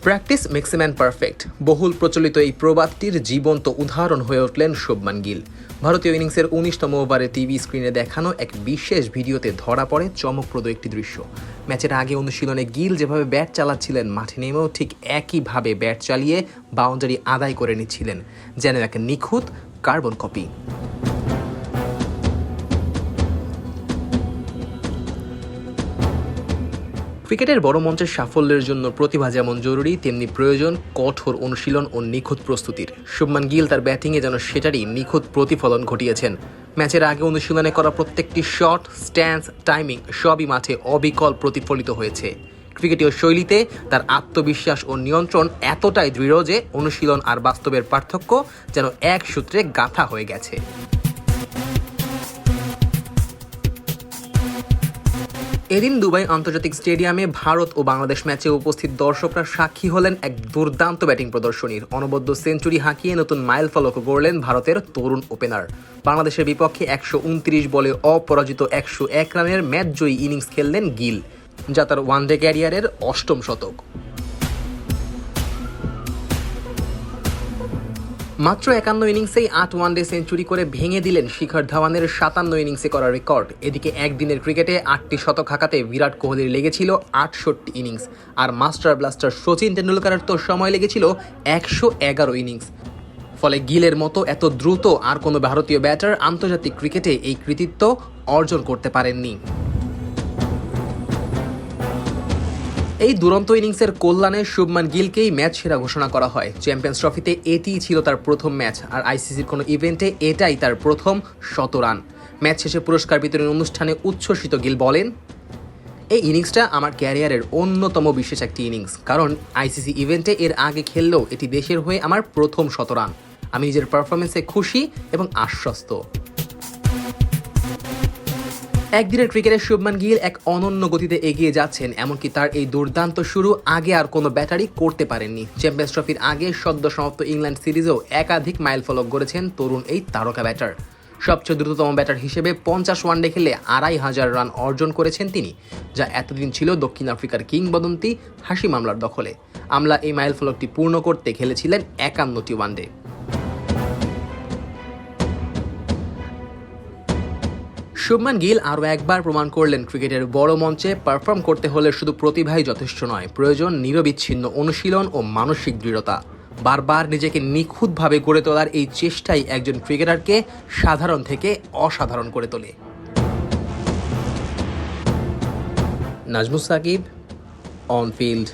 Practice makes a man perfect, বহুল প্রচলিত এই প্রবাদটির জীবন্ত উদাহরণ হয়ে উঠলেন শুভমান গিল। ভারতীয় ইনিংসের ১৯তম ওভারে টিভি স্ক্রিনে দেখানো এক বিশেষ ভিডিওতে ধরা পড়ে চমকপ্রদ একটি দৃশ্য। ম্যাচের আগে অনুশীলনে গিল যেভাবে ব্যাট চালাচ্ছিলেন, মাঠে নেমেও ঠিক একইভাবে ব্যাট চালিয়ে বাউন্ডারি আদায় করে নিচ্ছিলেন, যেন এক নিখুঁত কার্বন কপি। ক্রিকেটের বড় মঞ্চের সাফল্যের জন্য প্রতিভা যেমন জরুরি, তেমনি প্রয়োজন কঠোর অনুশীলন ও নিখুঁত প্রস্তুতির। শুভমান গিল তার ব্যাটিংয়ে যেন সেটারই নিখুঁত প্রতিফলন ঘটিয়েছেন। ম্যাচের আগে অনুশীলনে করা প্রত্যেকটি শট, স্ট্যান্স, টাইমিং সবই মাঠে অবিকল প্রতিফলিত হয়েছে। ক্রিকেটীয় শৈলীতে তার আত্মবিশ্বাস ও নিয়ন্ত্রণ এতটাই দৃঢ় যে অনুশীলন আর বাস্তবের পার্থক্য যেন এক সূত্রে গাঁথা হয়ে গেছে। এদিন দুবাই আন্তর্জাতিক স্টেডিয়ামে ভারত ও বাংলাদেশ ম্যাচে উপস্থিত দর্শকরা সাক্ষী হলেন এক দুর্দান্ত ব্যাটিং প্রদর্শনীর। অনবদ্য সেঞ্চুরি হাঁকিয়ে নতুন মাইলফলক গড়লেন ভারতের তরুণ ওপেনার। বাংলাদেশের বিপক্ষে ১২৯ বলে অপরাজিত ১০১ রানের ম্যাচ জয়ী ইনিংস খেললেন গিল, যা তার ওয়ানডে ক্যারিয়ারের ৮ম শতক। মাত্র ৫১ ইনিংসেই ৮ ওয়ানডে সেঞ্চুরি করে ভেঙে দিলেন শিখর ধাওয়ানের ৫৭ ইনিংসে করা রেকর্ড। এদিকে একদিনের ক্রিকেটে ৮টি শতক হাঁকাতে বিরাট কোহলির লেগেছিল ৬৮ ইনিংস, আর মাস্টার ব্লাস্টার সচিন টেন্ডুলকারের তো সময় লেগেছিল ১১১ ইনিংস। ফলে গিলের মতো এত দ্রুত আর কোনো ভারতীয় ব্যাটার আন্তর্জাতিক ক্রিকেটে এই কৃতিত্ব অর্জন করতে পারেননি। এই দুরন্ত ইনিংসের কল্যাণে শুভমান গিলকেই ম্যাচ সেরা ঘোষণা করা হয়। চ্যাম্পিয়ন্স ট্রফিতে এটিই ছিল তার প্রথম ম্যাচ, আর আইসিসির কোনো ইভেন্টে এটাই তার প্রথম ১০০ রান। ম্যাচ শেষে পুরস্কার বিতরণ অনুষ্ঠানে উচ্ছ্বসিত গিল বলেন, এই ইনিংসটা আমার ক্যারিয়ারের অন্যতম বিশেষ একটি ইনিংস, কারণ আইসিসি ইভেন্টে এর আগে খেললেও এটি দেশের হয়ে আমার প্রথম ১০০ রান। আমি নিজের পারফরমেন্সে খুশি এবং আশ্বস্ত। একদিনের ক্রিকেটে শুভমান গিল এক অনন্য গতিতে এগিয়ে যাচ্ছেন, এমনকি তার এই দুর্দান্ত শুরু আগে আর কোনো ব্যাটারই করতে পারেননি। চ্যাম্পিয়ন্স ট্রফির আগে সদ্য সমাপ্ত ইংল্যান্ড সিরিজেও একাধিক মাইলফলক গড়েছেন তরুণ এই তারকা ব্যাটার। সবচেয়ে দ্রুততম ব্যাটার হিসেবে ৫০ ওয়ানডে খেলে ২৫০০ রান অর্জন করেছেন তিনি, যা এতদিন ছিল দক্ষিণ আফ্রিকার কিংবদন্তি হাশিম আমলার দখলে। আমলা এই মাইলফলকটি পূর্ণ করতে খেলেছিলেন ৫১টি ওয়ানডে। শুভমান গিল আরও একবার প্রমাণ করলেন, ক্রিকেটের বড় মঞ্চে পারফর্ম করতে হলে শুধু প্রতিভাই যথেষ্ট নয়, প্রয়োজন নিরবিচ্ছিন্ন অনুশীলন ও মানসিক দৃঢ়তা। বারবার নিজেকে নিখুঁতভাবে গড়ে তোলার এই চেষ্টাই একজন ক্রিকেটারকে সাধারণ থেকে অসাধারণ করে তোলে। Nazmus Sakib, on field.